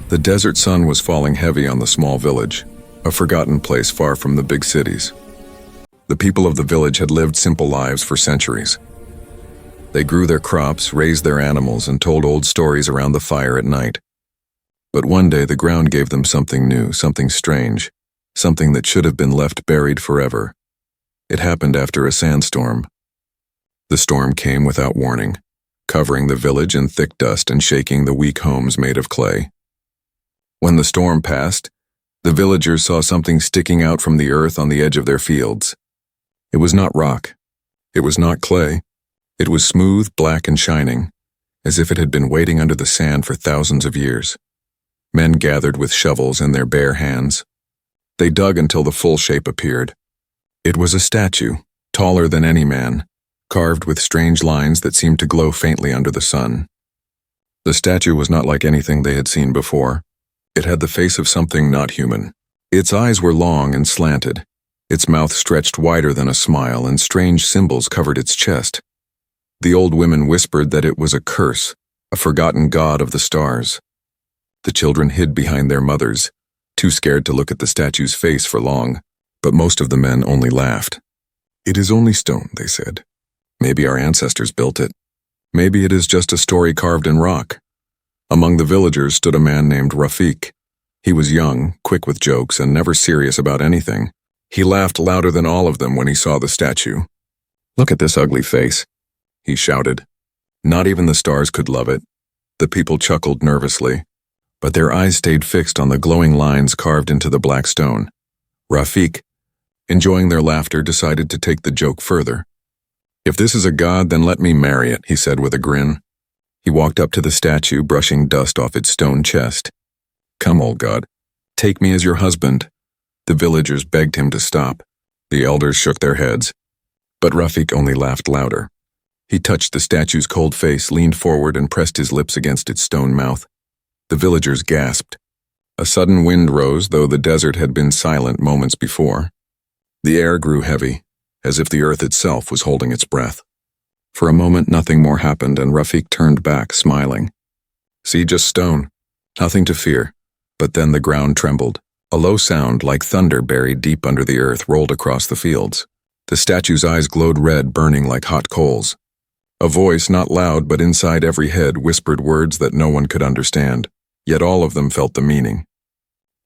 The desert sun was falling heavy on the small village, a forgotten place far from the big cities. The people of the village had lived simple lives for centuries. They grew their crops, raised their animals, and told old stories around the fire at night. But one day the ground gave them something new, something strange, something that should have been left buried forever. It happened after a sandstorm. The storm came without warning, covering the village in thick dust and shaking the weak homes made of clay. When the storm passed, the villagers saw something sticking out from the earth on the edge of their fields. It was not rock. It was not clay. It was smooth, black, and shining, as if it had been waiting under the sand for thousands of years. Men gathered with shovels in their bare hands. They dug until the full shape appeared. It was a statue, taller than any man, carved with strange lines that seemed to glow faintly under the sun. The statue was not like anything they had seen before. It had the face of something not human. Its eyes were long and slanted. Its mouth stretched wider than a smile, and strange symbols covered its chest. The old women whispered that it was a curse, a forgotten god of the stars. The children hid behind their mothers, too scared to look at the statue's face for long, but most of the men only laughed. "It is only stone," they said. "Maybe our ancestors built it. Maybe it is just a story carved in rock." Among the villagers stood a man named Rafik. He was young, quick with jokes, and never serious about anything. He laughed louder than all of them when he saw the statue. "Look at this ugly face," he shouted. Not even the stars could love it. The people chuckled nervously, but their eyes stayed fixed on the glowing lines carved into the black stone. Rafik, enjoying their laughter, decided to take the joke further. "If this is a god, then let me marry it," he said with a grin. He walked up to the statue, brushing dust off its stone chest. "Come, old god, take me as your husband." The villagers begged him to stop. The elders shook their heads, but Rafik only laughed louder. He touched the statue's cold face, leaned forward, and pressed his lips against its stone mouth. The villagers gasped. A sudden wind rose, though the desert had been silent moments before. The air grew heavy, as if the earth itself was holding its breath. For a moment nothing more happened, and Rafik turned back, smiling. "See, just stone. Nothing to fear." But then the ground trembled. A low sound, like thunder buried deep under the earth, rolled across the fields. The statue's eyes glowed red, burning like hot coals. A voice, not loud but inside every head, whispered words that no one could understand, yet all of them felt the meaning.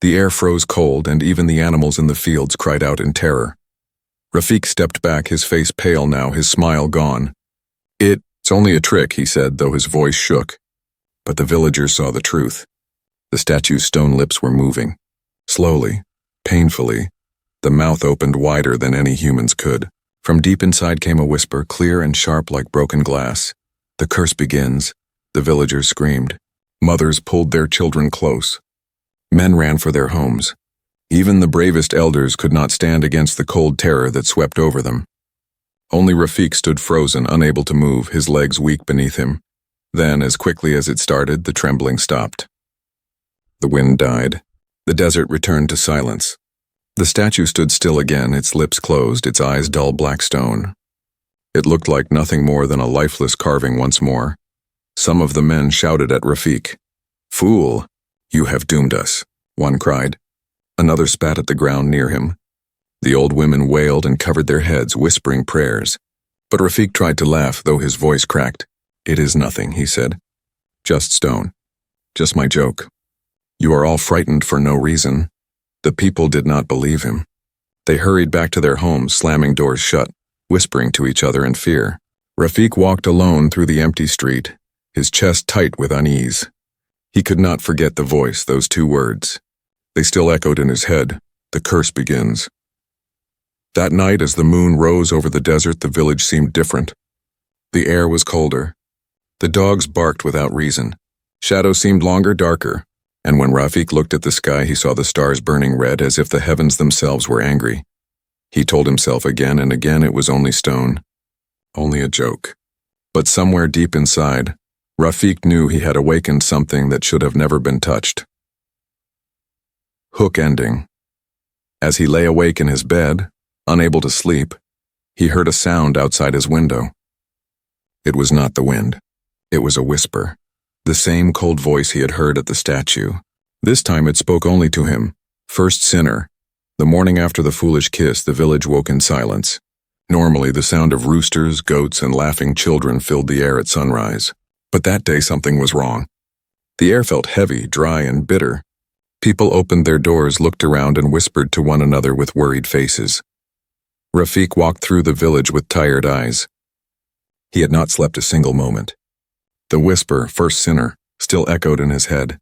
The air froze cold, and even the animals in the fields cried out in terror. Rafik stepped back, his face pale now, his smile gone. It's only a trick," he said, though his voice shook. But the villagers saw the truth. The statue's stone lips were moving. Slowly, painfully, the mouth opened wider than any humans could. From deep inside came a whisper, clear and sharp like broken glass. "The curse begins," the villagers screamed. Mothers pulled their children close. Men ran for their homes. Even the bravest elders could not stand against the cold terror that swept over them. Only Rafik stood frozen, unable to move, his legs weak beneath him. Then, as quickly as it started, the trembling stopped. The wind died. The desert returned to silence. The statue stood still again, its lips closed, its eyes dull black stone. It looked like nothing more than a lifeless carving once more. Some of the men shouted at Rafik. "Fool, you have doomed us," one cried. Another spat at the ground near him. The old women wailed and covered their heads, whispering prayers. But Rafik tried to laugh, though his voice cracked. "It is nothing," he said. "Just stone. Just my joke. You are all frightened for no reason." The people did not believe him. They hurried back to their homes, slamming doors shut, whispering to each other in fear. Rafik walked alone through the empty street, his chest tight with unease. He could not forget the voice, those two words. They still echoed in his head. "The curse begins." That night, as the moon rose over the desert, the village seemed different. The air was colder. The dogs barked without reason. Shadows seemed longer, darker, and when Rafik looked at the sky, he saw the stars burning red, as if the heavens themselves were angry. He told himself again and again it was only stone, only a joke. But somewhere deep inside, Rafik knew he had awakened something that should have never been touched. Hook ending. As he lay awake in his bed, unable to sleep, he heard a sound outside his window. It was not the wind. It was a whisper. The same cold voice he had heard at the statue, This time it spoke only to him. First sinner. The morning after the foolish kiss, the village woke in silence. Normally, the sound of roosters, goats, and laughing children filled the air at sunrise. But that day something was wrong. The air felt heavy, dry, and bitter. People opened their doors, looked around, and whispered to one another with worried faces. Rafik walked through the village with tired eyes. He had not slept a single moment. The whisper, first sinner, still echoed in his head.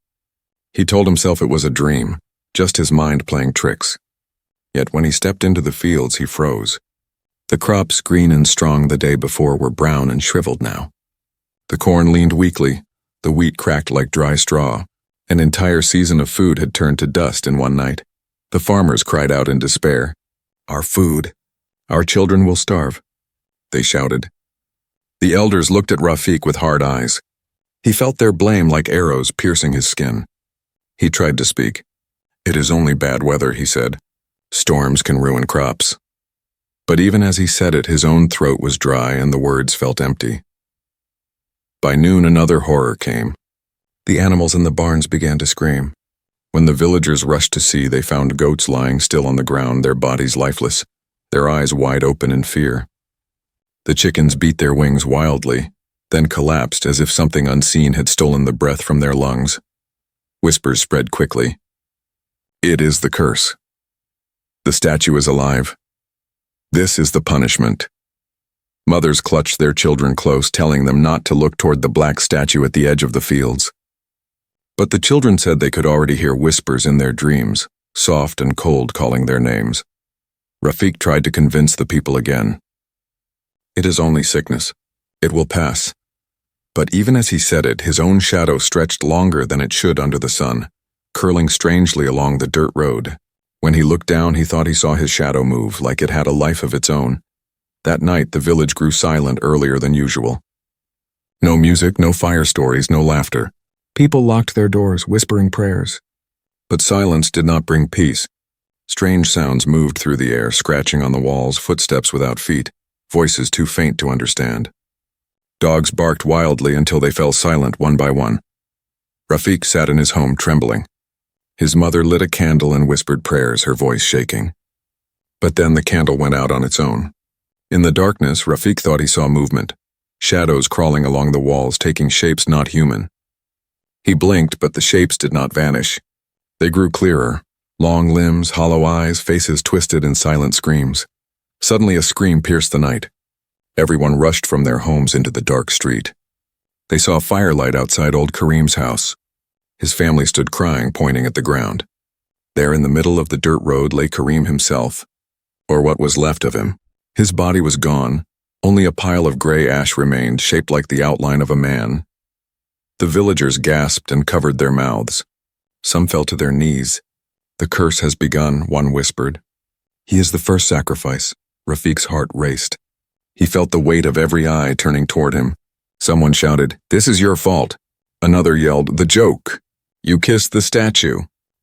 He told himself it was a dream, just his mind playing tricks. Yet when he stepped into the fields, he froze. The crops, green and strong the day before, were brown and shriveled now. The corn leaned weakly, the wheat cracked like dry straw. An entire season of food had turned to dust in one night. The farmers cried out in despair. "Our food! Our children will starve," they shouted. The elders looked at Rafik with hard eyes. He felt their blame like arrows piercing his skin. He tried to speak. "It is only bad weather," he said. "Storms can ruin crops." But even as he said it, his own throat was dry and the words felt empty. By noon, another horror came. The animals in the barns began to scream. When the villagers rushed to see, they found goats lying still on the ground, their bodies lifeless, their eyes wide open in fear. The chickens beat their wings wildly, then collapsed as if something unseen had stolen the breath from their lungs. Whispers spread quickly. "It is the curse. The statue is alive. This is the punishment." Mothers clutched their children close, telling them not to look toward the black statue at the edge of the fields. But the children said they could already hear whispers in their dreams, soft and cold, calling their names. Rafik tried to convince the people again. "It is only sickness. It will pass." But even as he said it, his own shadow stretched longer than it should under the sun, curling strangely along the dirt road. When he looked down, he thought he saw his shadow move, like it had a life of its own. That night, the village grew silent earlier than usual. No music, no fire stories, no laughter. People locked their doors, whispering prayers. But silence did not bring peace. Strange sounds moved through the air, scratching on the walls, footsteps without feet, voices too faint to understand. Dogs barked wildly until they fell silent one by one. Rafik sat in his home trembling. His mother lit a candle and whispered prayers, her voice shaking. But then the candle went out on its own. In the darkness, Rafik thought he saw movement, shadows crawling along the walls, taking shapes not human. He blinked, but the shapes did not vanish. They grew clearer, long limbs, hollow eyes, faces twisted in silent screams. Suddenly a scream pierced the night. Everyone rushed from their homes into the dark street. They saw firelight outside old Karim's house. His family stood crying, pointing at the ground. There in the middle of the dirt road lay Karim himself, or what was left of him. His body was gone. Only a pile of gray ash remained, shaped like the outline of a man. The villagers gasped and covered their mouths. Some fell to their knees. "The curse has begun," one whispered. "He is the first sacrifice." Rafik's heart raced. He felt the weight of every eye turning toward him. Someone shouted, "This is your fault." Another yelled, "The joke. You kissed the statue.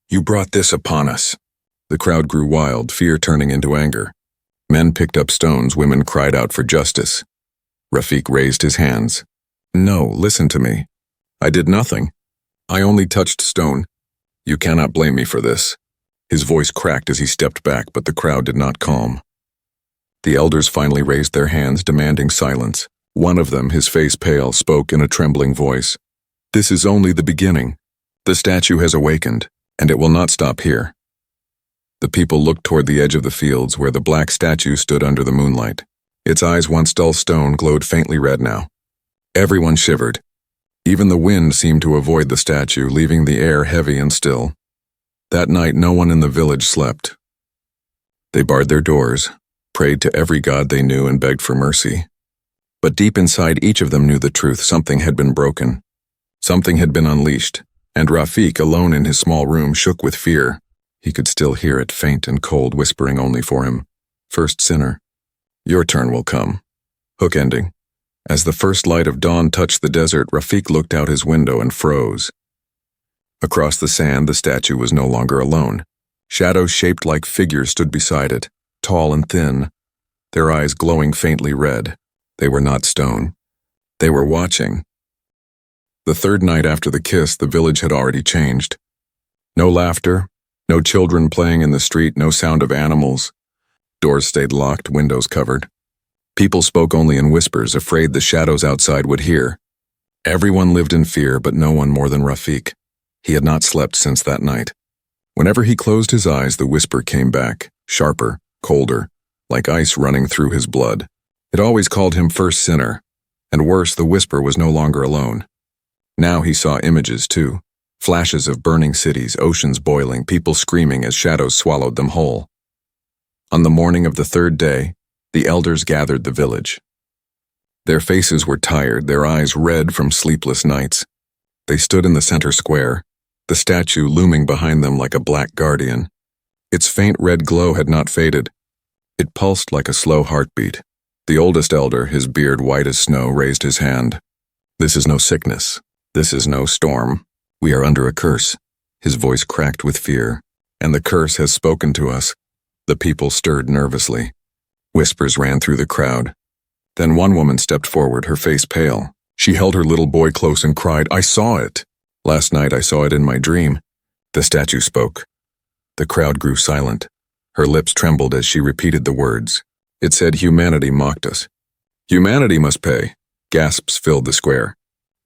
You brought this upon us." The crowd grew wild, fear turning into anger. Men picked up stones, women cried out for justice. Rafik raised his hands. "No, listen to me. I did nothing. I only touched stone. You cannot blame me for this." His voice cracked as he stepped back, but the crowd did not calm. The elders finally raised their hands, demanding silence. One of them, his face pale, spoke in a trembling voice. "This is only the beginning. The statue has awakened, and it will not stop here." The people looked toward the edge of the fields where the black statue stood under the moonlight. Its eyes, once dull stone, glowed faintly red now. Everyone shivered. Even the wind seemed to avoid the statue, leaving the air heavy and still. That night, no one in the village slept. They barred their doors, prayed to every god they knew, and begged for mercy. But deep inside, each of them knew the truth. Something had been broken. Something had been unleashed. And Rafik, alone in his small room, shook with fear. He could still hear it, faint and cold, whispering only for him. "First sinner, your turn will come." Hook ending. As the first light of dawn touched the desert, Rafik looked out his window and froze. Across the sand, the statue was no longer alone. Shadows shaped like figures stood beside it, tall and thin, their eyes glowing faintly red. They were not stone. They were watching. The third night after the kiss, the village had already changed. No laughter, no children playing in the street, no sound of animals. Doors stayed locked, windows covered. People spoke only in whispers, afraid the shadows outside would hear. Everyone lived in fear, but no one more than Rafik. He had not slept since that night. Whenever he closed his eyes, the whisper came back, sharper, colder, like ice running through his blood. It always called him first sinner, and worse, the whisper was no longer alone. Now he saw images too, flashes of burning cities, oceans boiling, people screaming as shadows swallowed them whole. On the morning of the third day, the elders gathered the village. Their faces were tired, their eyes red from sleepless nights. They stood in the center square, the statue looming behind them like a black guardian. Its faint red glow had not faded. It pulsed like a slow heartbeat. The oldest elder, his beard white as snow, raised his hand. "This is no sickness. This is no storm. We are under a curse." His voice cracked with fear. "And the curse has spoken to us." The people stirred nervously. Whispers ran through the crowd. Then one woman stepped forward, her face pale. She held her little boy close and cried, "I saw it. Last night I saw it in my dream." The statue spoke. The crowd grew silent. Her lips trembled as she repeated the words. It said, "Humanity mocked us. Humanity must pay." Gasps filled the square.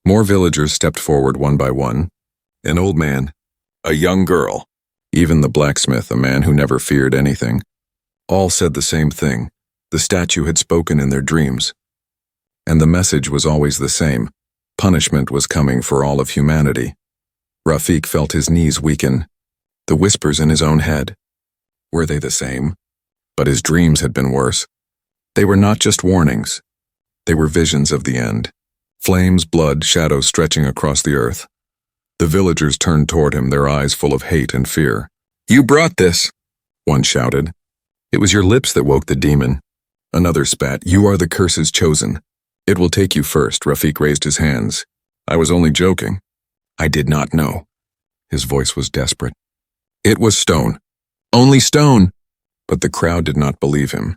More villagers stepped forward one by one. An old man, a young girl, even the blacksmith, a man who never feared anything. All said the same thing. The statue had spoken in their dreams. And the message was always the same. Punishment was coming for all of humanity. Rafik felt his knees weaken. The whispers in his own head. Were they the same? But his dreams had been worse. They were not just warnings. They were visions of the end. Flames, blood, shadows stretching across the earth. The villagers turned toward him, their eyes full of hate and fear. "You brought this," one shouted. "It was your lips that woke the demon." Another spat, "You are the curse's chosen. It will take you first." Rafik raised his hands. "I was only joking. I did not know." His voice was desperate. "It was stone. Only stone." But the crowd did not believe him.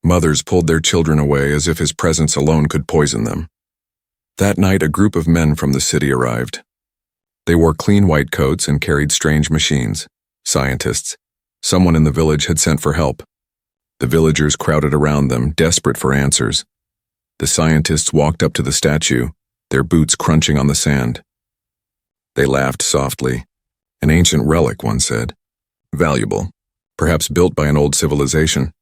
Mothers pulled their children away as if his presence alone could poison them. That night, a group of men from the city arrived. They wore clean white coats and carried strange machines. Scientists. Someone in the village had sent for help. The villagers crowded around them, desperate for answers. The scientists walked up to the statue, their boots crunching on the sand. They laughed softly. "An ancient relic," one said. "Valuable. Perhaps built by an old civilization."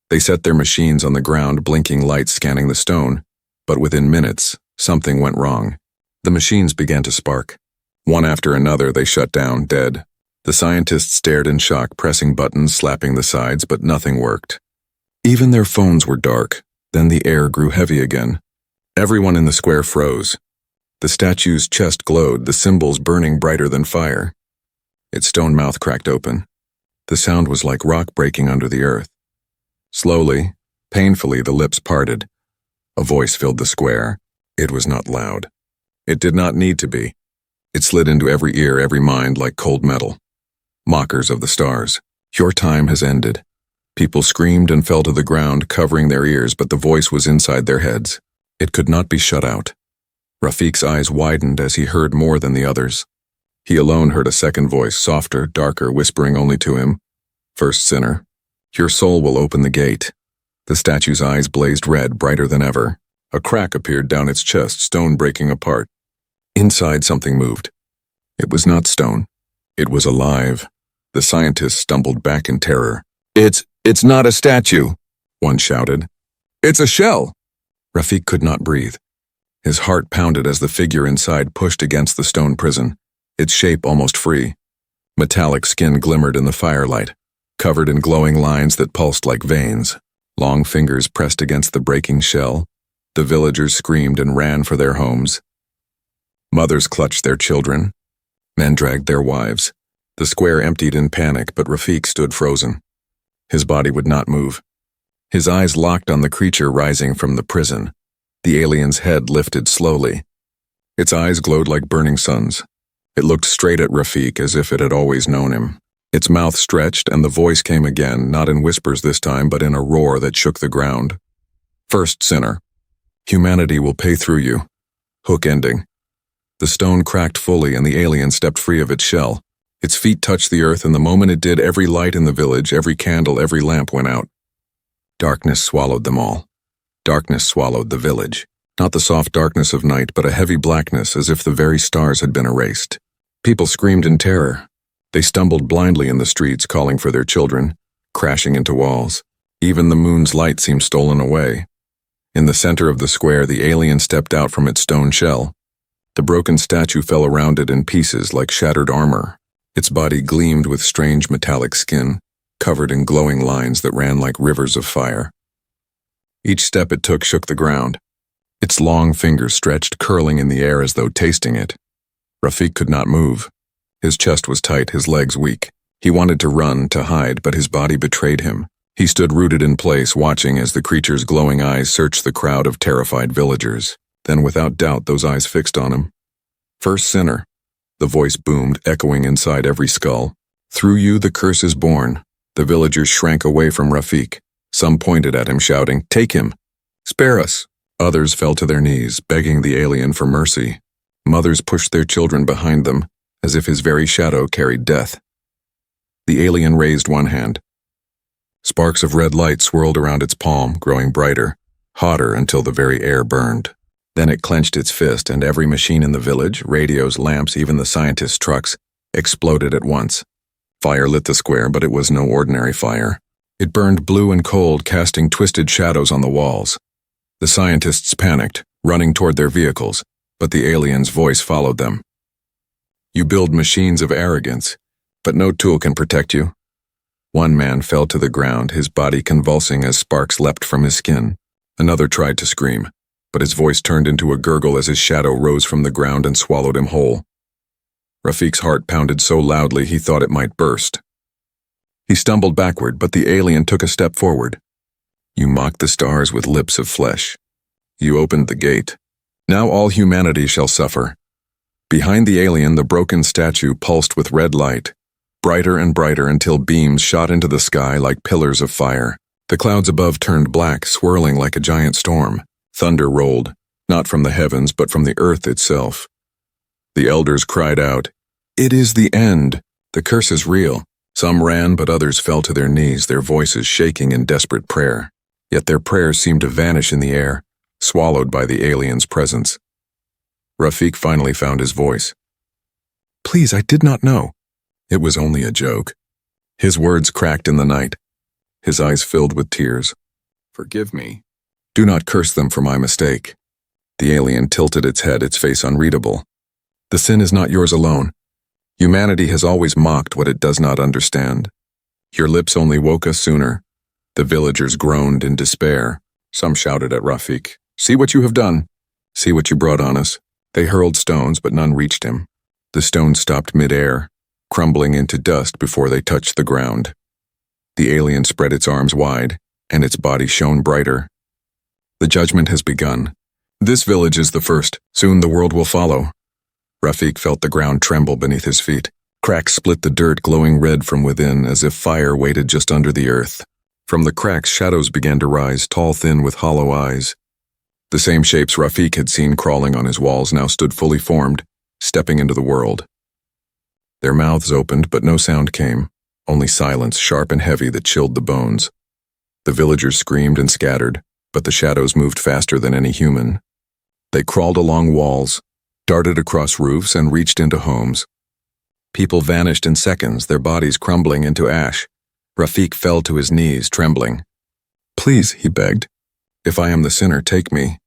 They set their machines on the ground, blinking lights scanning the stone. But within minutes, something went wrong. The machines began to spark. One after another, they shut down, dead. The scientists stared in shock, pressing buttons, slapping the sides, but nothing worked. Even their phones were dark. Then the air grew heavy again. Everyone in the square froze. The statue's chest glowed, the symbols burning brighter than fire. Its stone mouth cracked open. The sound was like rock breaking under the earth. Slowly, painfully, the lips parted. A voice filled the square. It was not loud. It did not need to be. It slid into every ear, every mind, like cold metal. Mockers of the stars. Your time has ended. People screamed and fell to the ground, covering their ears, but the voice was inside their heads. It could not be shut out. Rafik's eyes widened as he heard more than the others. He alone heard a second voice, softer, darker, whispering only to him. "First sinner, your soul will open the gate." The statue's eyes blazed red, brighter than ever. A crack appeared down its chest, stone breaking apart. Inside, something moved. It was not stone. It was alive. The scientists stumbled back in terror. It's not a statue," one shouted. "It's a shell." Rafik could not breathe. His heart pounded as the figure inside pushed against the stone prison, its shape almost free. Metallic skin glimmered in the firelight, covered in glowing lines that pulsed like veins. Long fingers pressed against the breaking shell. The villagers screamed and ran for their homes. Mothers clutched their children. Men dragged their wives. The square emptied in panic, but Rafik stood frozen. His body would not move. His eyes locked on the creature rising from the prison. The alien's head lifted slowly. Its eyes glowed like burning suns. It looked straight at Rafik as if it had always known him. Its mouth stretched, and the voice came again, not in whispers this time, but in a roar that shook the ground. "First sinner, humanity will pay through you." Hook ending. The stone cracked fully, and the alien stepped free of its shell. Its feet touched the earth, and the moment it did, every light in the village, every candle, every lamp went out. Darkness swallowed them all. Darkness swallowed the village. Not the soft darkness of night, but a heavy blackness, as if the very stars had been erased. People screamed in terror. They stumbled blindly in the streets, calling for their children, crashing into walls. Even the moon's light seemed stolen away. In the center of the square, the alien stepped out from its stone shell. The broken statue fell around it in pieces like shattered armor. Its body gleamed with strange metallic skin, covered in glowing lines that ran like rivers of fire. Each step it took shook the ground. Its long fingers stretched, curling in the air as though tasting it. Rafik could not move. His chest was tight, his legs weak. He wanted to run, to hide, but his body betrayed him. He stood rooted in place, watching as the creature's glowing eyes searched the crowd of terrified villagers. Then, without doubt, those eyes fixed on him. "First sinner," the voice boomed, echoing inside every skull. "Through you the curse is born." The villagers shrank away from Rafik. Some pointed at him, shouting, "Take him! Spare us!" Others fell to their knees, begging the alien for mercy. Mothers pushed their children behind them, as if his very shadow carried death. The alien raised one hand. Sparks of red light swirled around its palm, growing brighter, hotter until the very air burned. Then it clenched its fist, and every machine in the village, radios, lamps, even the scientists' trucks, exploded at once. Fire lit the square, but it was no ordinary fire. It burned blue and cold, casting twisted shadows on the walls. The scientists panicked, running toward their vehicles, but the alien's voice followed them. "You build machines of arrogance, but no tool can protect you." One man fell to the ground, his body convulsing as sparks leapt from his skin. Another tried to scream, but his voice turned into a gurgle as his shadow rose from the ground and swallowed him whole. Rafik's heart pounded so loudly he thought it might burst. He stumbled backward, but the alien took a step forward. "You mocked the stars with lips of flesh. You opened the gate. Now all humanity shall suffer." Behind the alien, the broken statue pulsed with red light, brighter and brighter until beams shot into the sky like pillars of fire. The clouds above turned black, swirling like a giant storm. Thunder rolled, not from the heavens, but from the earth itself. The elders cried out, "It is the end! The curse is real." Some ran, but others fell to their knees, their voices shaking in desperate prayer. Yet their prayers seemed to vanish in the air, swallowed by the alien's presence. Rafik finally found his voice. "Please, I did not know." It was only a joke. His words cracked in the night. His eyes filled with tears. "Forgive me. Do not curse them for my mistake." The alien tilted its head, its face unreadable. "The sin is not yours alone. Humanity has always mocked what it does not understand. Your lips only woke us sooner." The villagers groaned in despair. Some shouted at Rafik, "See what you have done! See what you brought on us!" They hurled stones, but none reached him. The stones stopped mid-air, crumbling into dust before they touched the ground. The alien spread its arms wide, and its body shone brighter. "The judgment has begun. This village is the first. Soon the world will follow." Rafik felt the ground tremble beneath his feet. Cracks split the dirt, glowing red from within, as if fire waited just under the earth. From the cracks, shadows began to rise, tall, thin, with hollow eyes. The same shapes Rafik had seen crawling on his walls now stood fully formed, stepping into the world. Their mouths opened, but no sound came, only silence, sharp and heavy, that chilled the bones. The villagers screamed and scattered, but the shadows moved faster than any human. They crawled along walls, darted across roofs, and reached into homes. People vanished in seconds, their bodies crumbling into ash. Rafik fell to his knees, trembling. "Please," he begged. "If I am the sinner, take me."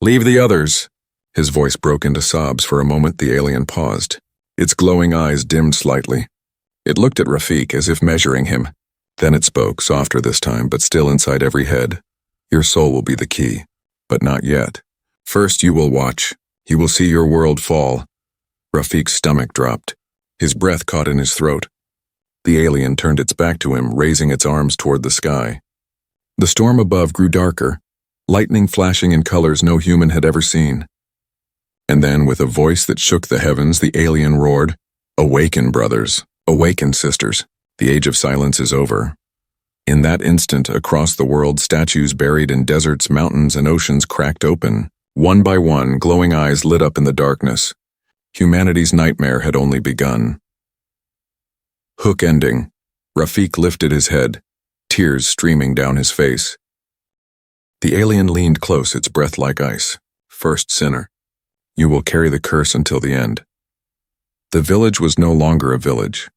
"Leave the others." His voice broke into sobs. For a moment the alien paused. Its glowing eyes dimmed slightly. It looked at Rafik as if measuring him. Then it spoke, softer this time, but still inside every head. "Your soul will be the key, but not yet. First you will watch. You will see your world fall." Rafik's stomach dropped. His breath caught in his throat. The alien turned its back to him, raising its arms toward the sky. The storm above grew darker, lightning flashing in colors no human had ever seen. And then, with a voice that shook the heavens, the alien roared, "Awaken, brothers! Awaken, sisters! The age of silence is over." In that instant, across the world, statues buried in deserts, mountains, and oceans cracked open. One by one, glowing eyes lit up in the darkness. Humanity's nightmare had only begun. Hook ending. Rafik lifted his head, tears streaming down his face. The alien leaned close, its breath like ice. First sinner. You will carry the curse until the end. The village was no longer a village.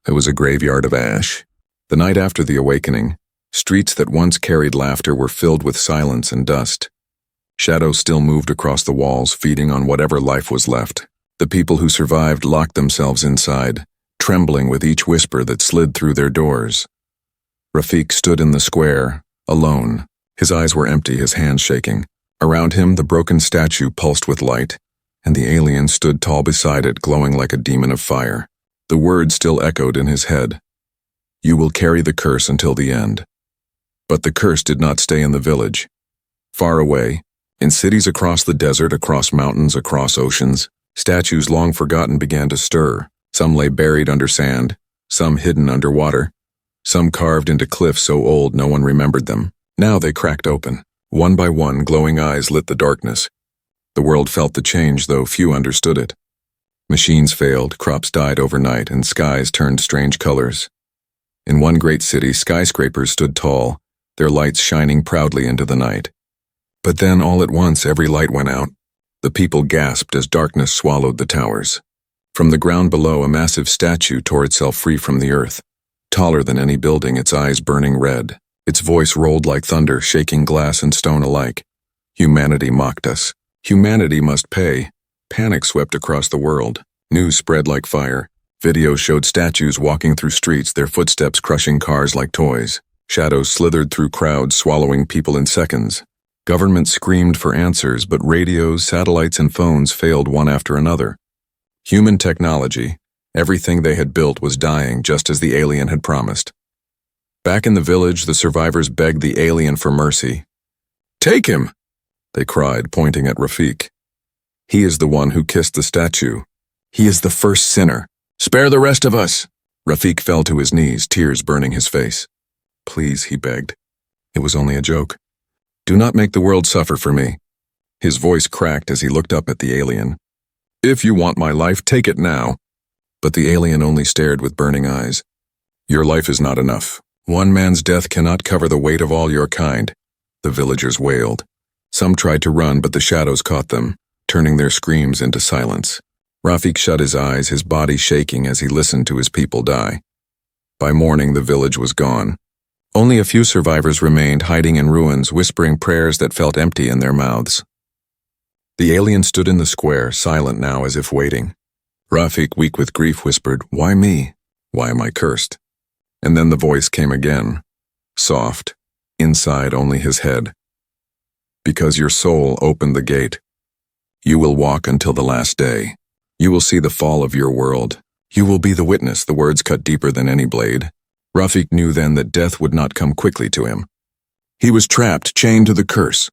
It was a graveyard of ash. The night after the awakening, streets that once carried laughter were filled with silence and dust. Shadows still moved across the walls, feeding on whatever life was left. The people who survived locked themselves inside, trembling with each whisper that slid through their doors. Rafik stood in the square, alone. His eyes were empty, his hands shaking. Around him, the broken statue pulsed with light, and the alien stood tall beside it, glowing like a demon of fire. The words still echoed in his head. You will carry the curse until the end. But the curse did not stay in the village. Far away, in cities across the desert, across mountains, across oceans, statues long forgotten began to stir. Some lay buried under sand, some hidden underwater, some carved into cliffs so old no one remembered them. Now they cracked open. One by one, glowing eyes lit the darkness. The world felt the change, though few understood it. Machines failed, crops died overnight, and skies turned strange colors. In one great city, skyscrapers stood tall, their lights shining proudly into the night. But then, all at once, every light went out. The people gasped as darkness swallowed the towers. From the ground below, a massive statue tore itself free from the earth. Taller than any building, its eyes burning red. Its voice rolled like thunder, shaking glass and stone alike. Humanity mocked us. Humanity must pay. Panic swept across the world. News spread like fire. Videos showed statues walking through streets, their footsteps crushing cars like toys. Shadows slithered through crowds, swallowing people in seconds. Governments screamed for answers, but radios, satellites, and phones failed one after another. Human technology, everything they had built, was dying just as the alien had promised. Back in the village, the survivors begged the alien for mercy. Take him, they cried, pointing at Rafik. He is the one who kissed the statue. He is the first sinner. Spare the rest of us. Rafik fell to his knees, tears burning his face. Please, he begged. It was only a joke. Do not make the world suffer for me. His voice cracked as he looked up at the alien. If you want my life, take it now. But the alien only stared with burning eyes. Your life is not enough. One man's death cannot cover the weight of all your kind. The villagers wailed. Some tried to run, but the shadows caught them, turning their screams into silence. Rafik shut his eyes, his body shaking as he listened to his people die. By morning, the village was gone. Only a few survivors remained, hiding in ruins, whispering prayers that felt empty in their mouths. The alien stood in the square, silent now, as if waiting. Rafik, weak with grief, whispered, Why me? Why am I cursed? And then the voice came again, soft, inside only his head. Because your soul opened the gate. You will walk until the last day. You will see the fall of your world. You will be the witness. The words cut deeper than any blade. Rafik knew then that death would not come quickly to him. He was trapped, chained to the curse.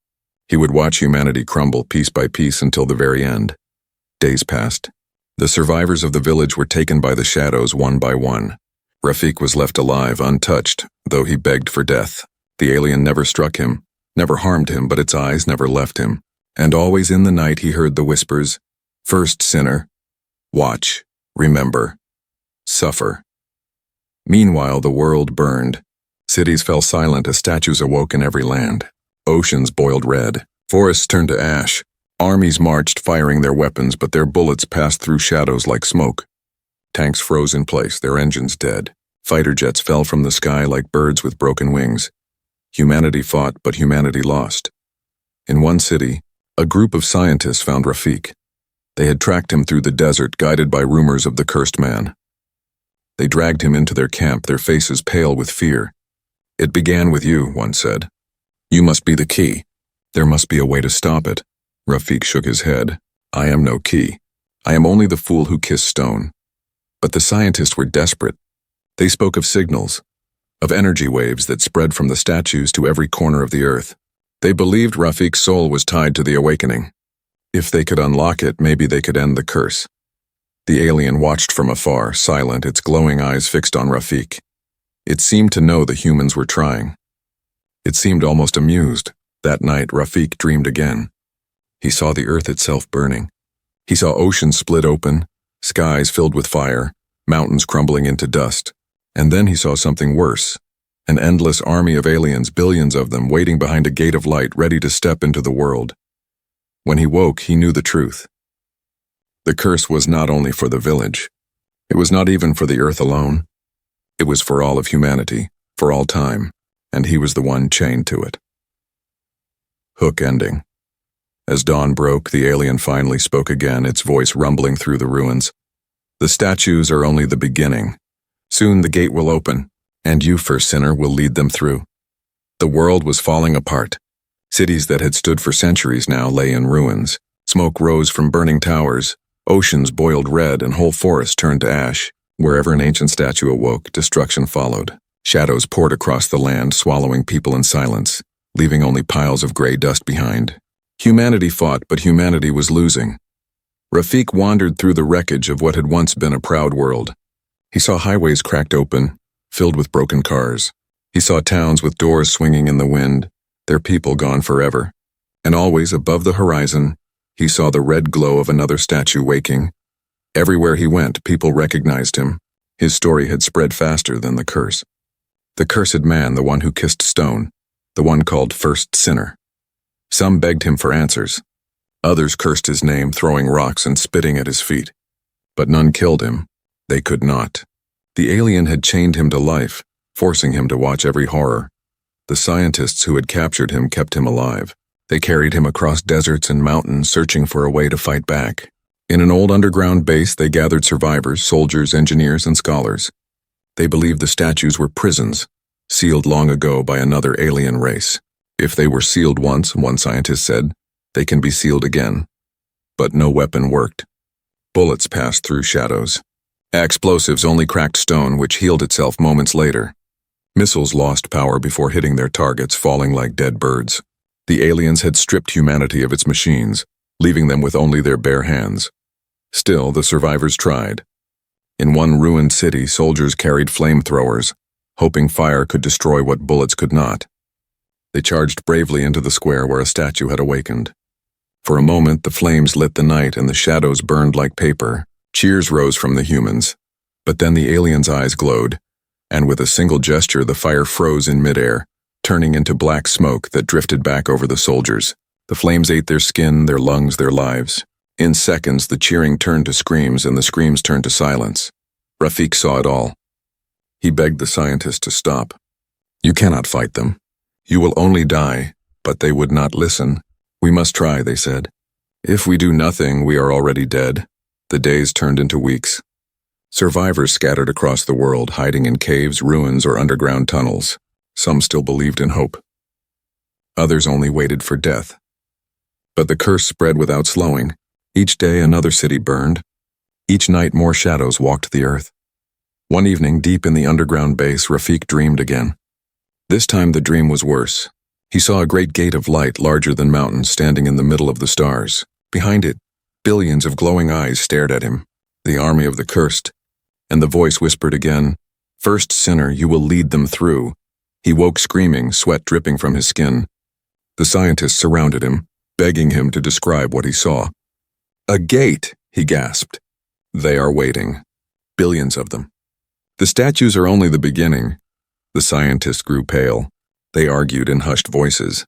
He would watch humanity crumble piece by piece until the very end. Days passed. The survivors of the village were taken by the shadows one by one. Rafik was left alive, untouched, though he begged for death. The alien never struck him, never harmed him, but its eyes never left him. And always in the night he heard the whispers, First sinner, watch, remember, suffer. Meanwhile, the world burned. Cities fell silent as statues awoke in every land. Oceans boiled red. Forests turned to ash. Armies marched, firing their weapons, but their bullets passed through shadows like smoke. Tanks froze in place, their engines dead. Fighter jets fell from the sky like birds with broken wings. Humanity fought, but humanity lost. In one city, a group of scientists found Rafik. They had tracked him through the desert, guided by rumors of the cursed man. They dragged him into their camp, their faces pale with fear. It began with you, one said. You must be the key. There must be a way to stop it. Rafik shook his head. I am no key. I am only the fool who kissed stone. But the scientists were desperate. They spoke of signals, of energy waves that spread from the statues to every corner of the earth. They believed Rafik's soul was tied to the awakening. If they could unlock it, maybe they could end the curse. The alien watched from afar, silent, its glowing eyes fixed on Rafik. It seemed to know the humans were trying. It seemed almost amused. That night, Rafik dreamed again. He saw the earth itself burning. He saw oceans split open, skies filled with fire, mountains crumbling into dust. And then he saw something worse. An endless army of aliens, billions of them, waiting behind a gate of light, ready to step into the world. When he woke, he knew the truth. The curse was not only for the village. It was not even for the earth alone. It was for all of humanity, for all time, and he was the one chained to it. Hook ending. As dawn broke, the alien finally spoke again, its voice rumbling through the ruins. The statues are only the beginning. Soon the gate will open, and you, first sinner, will lead them through. The world was falling apart. Cities that had stood for centuries now lay in ruins. Smoke rose from burning towers. Oceans boiled red and whole forests turned to ash. Wherever an ancient statue awoke, destruction followed. Shadows poured across the land, swallowing people in silence, leaving only piles of gray dust behind. Humanity fought, but humanity was losing. Rafik wandered through the wreckage of what had once been a proud world. He saw highways cracked open, filled with broken cars. He saw towns with doors swinging in the wind, their people gone forever. And always above the horizon, he saw the red glow of another statue waking. Everywhere he went, people recognized him. His story had spread faster than the curse. The cursed man, the one who kissed stone, the one called first sinner. Some begged him for answers. Others cursed his name, throwing rocks and spitting at his feet. But none killed him. They could not. The alien had chained him to life, forcing him to watch every horror. The scientists who had captured him kept him alive. They carried him across deserts and mountains, searching for a way to fight back. In an old underground base, they gathered survivors, soldiers, engineers, and scholars. They believed the statues were prisons, sealed long ago by another alien race. If they were sealed once, one scientist said, they can be sealed again. But no weapon worked. Bullets passed through shadows. Explosives only cracked stone, which healed itself moments later. Missiles lost power before hitting their targets, falling like dead birds. The aliens had stripped humanity of its machines, leaving them with only their bare hands. Still, the survivors tried. In one ruined city, soldiers carried flamethrowers, hoping fire could destroy what bullets could not. They charged bravely into the square where a statue had awakened. For a moment, the flames lit the night and the shadows burned like paper. Cheers rose from the humans. But then the aliens' eyes glowed, and with a single gesture, the fire froze in midair, turning into black smoke that drifted back over the soldiers. The flames ate their skin, their lungs, their lives. In seconds, the cheering turned to screams, and the screams turned to silence. Rafik saw it all. He begged the scientist to stop. You cannot fight them. You will only die, but they would not listen. We must try, they said. If we do nothing, we are already dead. The days turned into weeks. Survivors scattered across the world, hiding in caves, ruins, or underground tunnels. Some still believed in hope. Others only waited for death. But the curse spread without slowing. Each day another city burned. Each night more shadows walked the earth. One evening, deep in the underground base, Rafik dreamed again. This time the dream was worse. He saw a great gate of light larger than mountains standing in the middle of the stars. Behind it, billions of glowing eyes stared at him, the army of the cursed. And the voice whispered again, "First sinner, you will lead them through." He woke screaming, sweat dripping from his skin. The scientists surrounded him, begging him to describe what he saw. "A gate," he gasped. "They are waiting. Billions of them." "The statues are only the beginning." The scientists grew pale. They argued in hushed voices.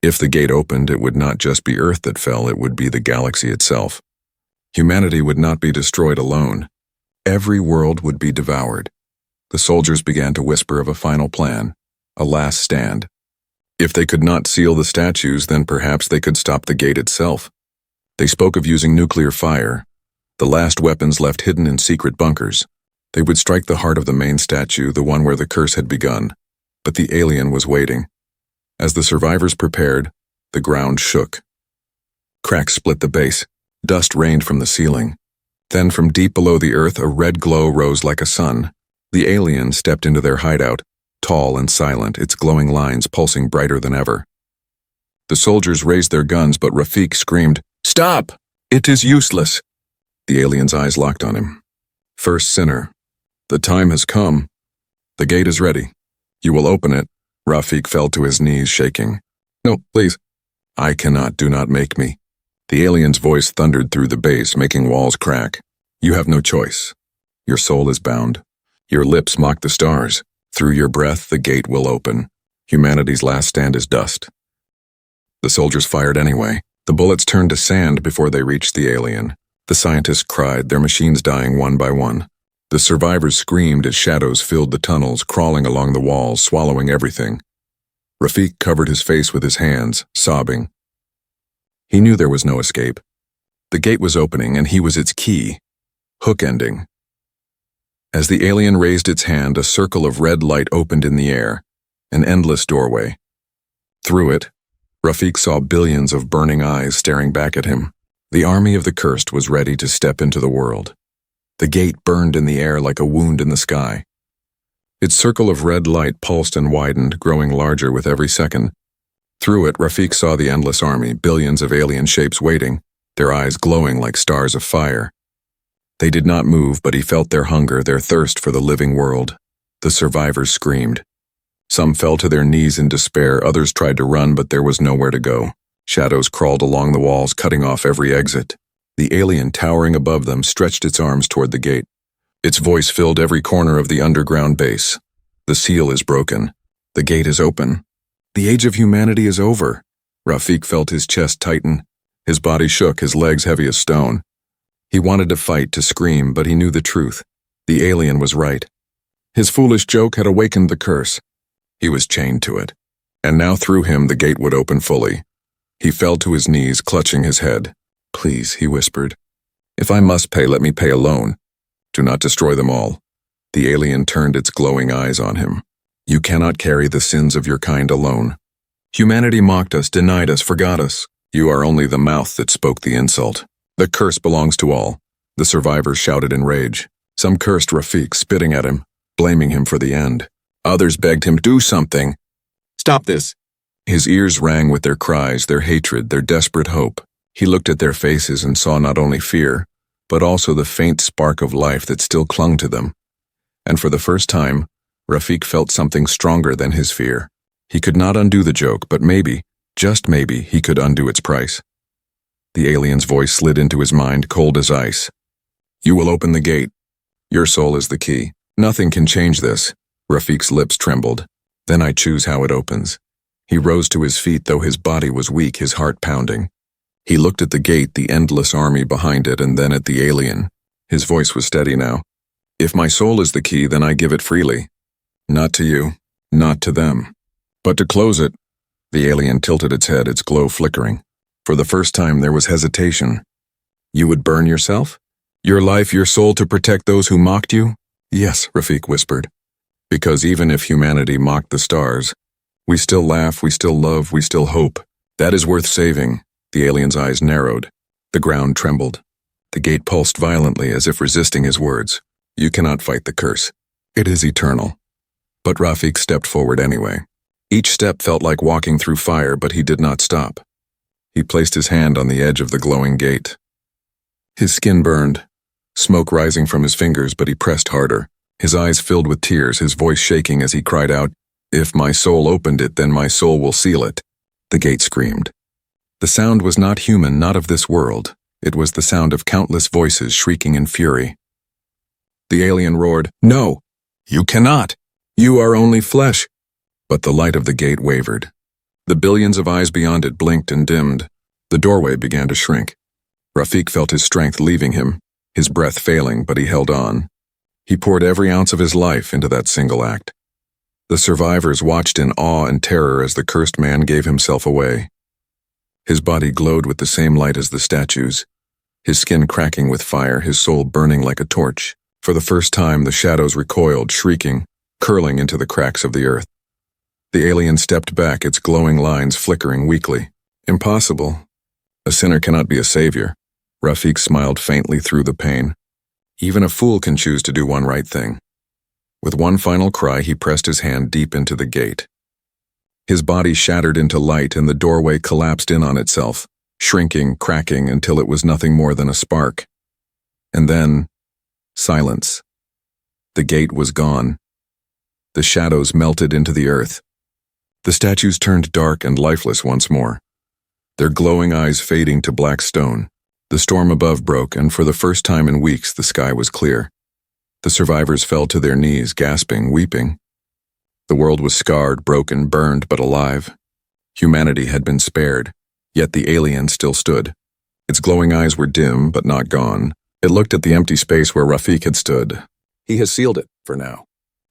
If the gate opened, it would not just be Earth that fell, it would be the galaxy itself. Humanity would not be destroyed alone. Every world would be devoured. The soldiers began to whisper of a final plan, a last stand. If they could not seal the statues, then perhaps they could stop the gate itself. They spoke of using nuclear fire, the last weapons left hidden in secret bunkers. They would strike the heart of the main statue, the one where the curse had begun. But the alien was waiting. As the survivors prepared, the ground shook. Cracks split the base. Dust rained from the ceiling. Then from deep below the earth, a red glow rose like a sun. The alien stepped into their hideout, tall and silent, its glowing lines pulsing brighter than ever. The soldiers raised their guns, but Rafik screamed, "Stop! It is useless!" The alien's eyes locked on him. "First sinner, the time has come. The gate is ready. You will open it." Rafik fell to his knees, shaking. "No, please." "I cannot, do not make me." The alien's voice thundered through the base, making walls crack. "You have no choice. Your soul is bound. Your lips mock the stars. Through your breath, the gate will open. Humanity's last stand is dust. The soldiers fired anyway. The bullets turned to sand before they reached the alien. The scientists cried, their machines dying one by one. The survivors screamed as shadows filled the tunnels, crawling along the walls, swallowing everything. Rafik covered his face with his hands, sobbing. He knew there was no escape. The gate was opening, and he was its key. Hook ending. As the alien raised its hand, a circle of red light opened in the air, an endless doorway. Through it, Rafik saw billions of burning eyes staring back at him. The army of the cursed was ready to step into the world. The gate burned in the air like a wound in the sky. Its circle of red light pulsed and widened, growing larger with every second. Through it, Rafik saw the endless army, billions of alien shapes waiting, their eyes glowing like stars of fire. They did not move, but he felt their hunger, their thirst for the living world. The survivors screamed. Some fell to their knees in despair, others tried to run, but there was nowhere to go. Shadows crawled along the walls, cutting off every exit. The alien, towering above them, stretched its arms toward the gate. Its voice filled every corner of the underground base. The seal is broken. The gate is open. The age of humanity is over. Rafik felt his chest tighten. His body shook, his legs heavy as stone. He wanted to fight, to scream, but he knew the truth. The alien was right. His foolish joke had awakened the curse. He was chained to it. And now through him the gate would open fully. He fell to his knees, clutching his head. "Please," he whispered. "If I must pay, let me pay alone. Do not destroy them all." The alien turned its glowing eyes on him. "You cannot carry the sins of your kind alone. Humanity mocked us, denied us, forgot us. You are only the mouth that spoke the insult. The curse belongs to all." The survivors shouted in rage. Some cursed Rafik, spitting at him, blaming him for the end. Others begged him, "Do something. Stop this." His ears rang with their cries, their hatred, their desperate hope. He looked at their faces and saw not only fear, but also the faint spark of life that still clung to them. And for the first time, Rafik felt something stronger than his fear. He could not undo the joke, but maybe, just maybe, he could undo its price. The alien's voice slid into his mind, cold as ice. "You will open the gate. Your soul is the key. Nothing can change this." Rafik's lips trembled. "Then I choose how it opens." He rose to his feet, though his body was weak, his heart pounding. He looked at the gate, the endless army behind it, and then at the alien. His voice was steady now. "If my soul is the key, then I give it freely. Not to you, not to them. But to close it." The alien tilted its head, its glow flickering. For the first time there was hesitation. "You would burn yourself? Your life, your soul, to protect those who mocked you?" "Yes," Rafik whispered. "Because even if humanity mocked the stars, we still laugh, we still love, we still hope. That is worth saving." The alien's eyes narrowed. The ground trembled. The gate pulsed violently as if resisting his words. "You cannot fight the curse. It is eternal." But Rafik stepped forward anyway. Each step felt like walking through fire, but he did not stop. He placed his hand on the edge of the glowing gate. His skin burned, smoke rising from his fingers, but he pressed harder. His eyes filled with tears, his voice shaking as he cried out, "If my soul opened it, then my soul will seal it." The gate screamed. The sound was not human, not of this world. It was the sound of countless voices shrieking in fury. The alien roared, "No! You cannot! You are only flesh!" But the light of the gate wavered. The billions of eyes beyond it blinked and dimmed. The doorway began to shrink. Rafik felt his strength leaving him, his breath failing, but he held on. He poured every ounce of his life into that single act. The survivors watched in awe and terror as the cursed man gave himself away. His body glowed with the same light as the statues, his skin cracking with fire, his soul burning like a torch. For the first time, the shadows recoiled, shrieking, curling into the cracks of the earth. The alien stepped back, its glowing lines flickering weakly. "Impossible. A sinner cannot be a savior." Rafik smiled faintly through the pain. "Even a fool can choose to do one right thing." With one final cry, he pressed his hand deep into the gate. His body shattered into light and the doorway collapsed in on itself, shrinking, cracking until it was nothing more than a spark. And then, silence. The gate was gone. The shadows melted into the earth. The statues turned dark and lifeless once more, their glowing eyes fading to black stone. The storm above broke, and for the first time in weeks the sky was clear. The survivors fell to their knees, gasping, weeping. The world was scarred, broken, burned, but alive. Humanity had been spared, yet the alien still stood. Its glowing eyes were dim, but not gone. It looked at the empty space where Rafik had stood. He has sealed it, for now.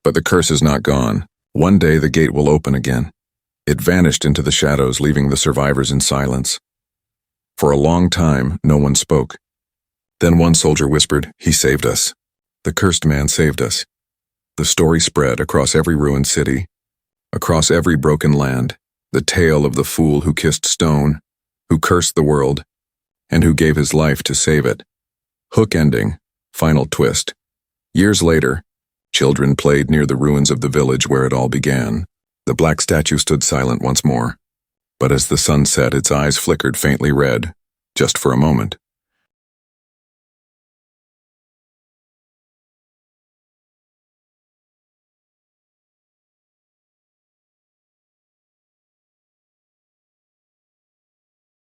But the curse is not gone. One day the gate will open again. It vanished into the shadows, leaving the survivors in silence. For a long time, no one spoke. Then one soldier whispered, "He saved us. The cursed man saved us." The story spread across every ruined city, across every broken land, the tale of the fool who kissed stone, who cursed the world, and who gave his life to save it. Hook ending, final twist. Years later, children played near the ruins of the village where it all began. The black statue stood silent once more, but as the sun set, its eyes flickered faintly red, just for a moment.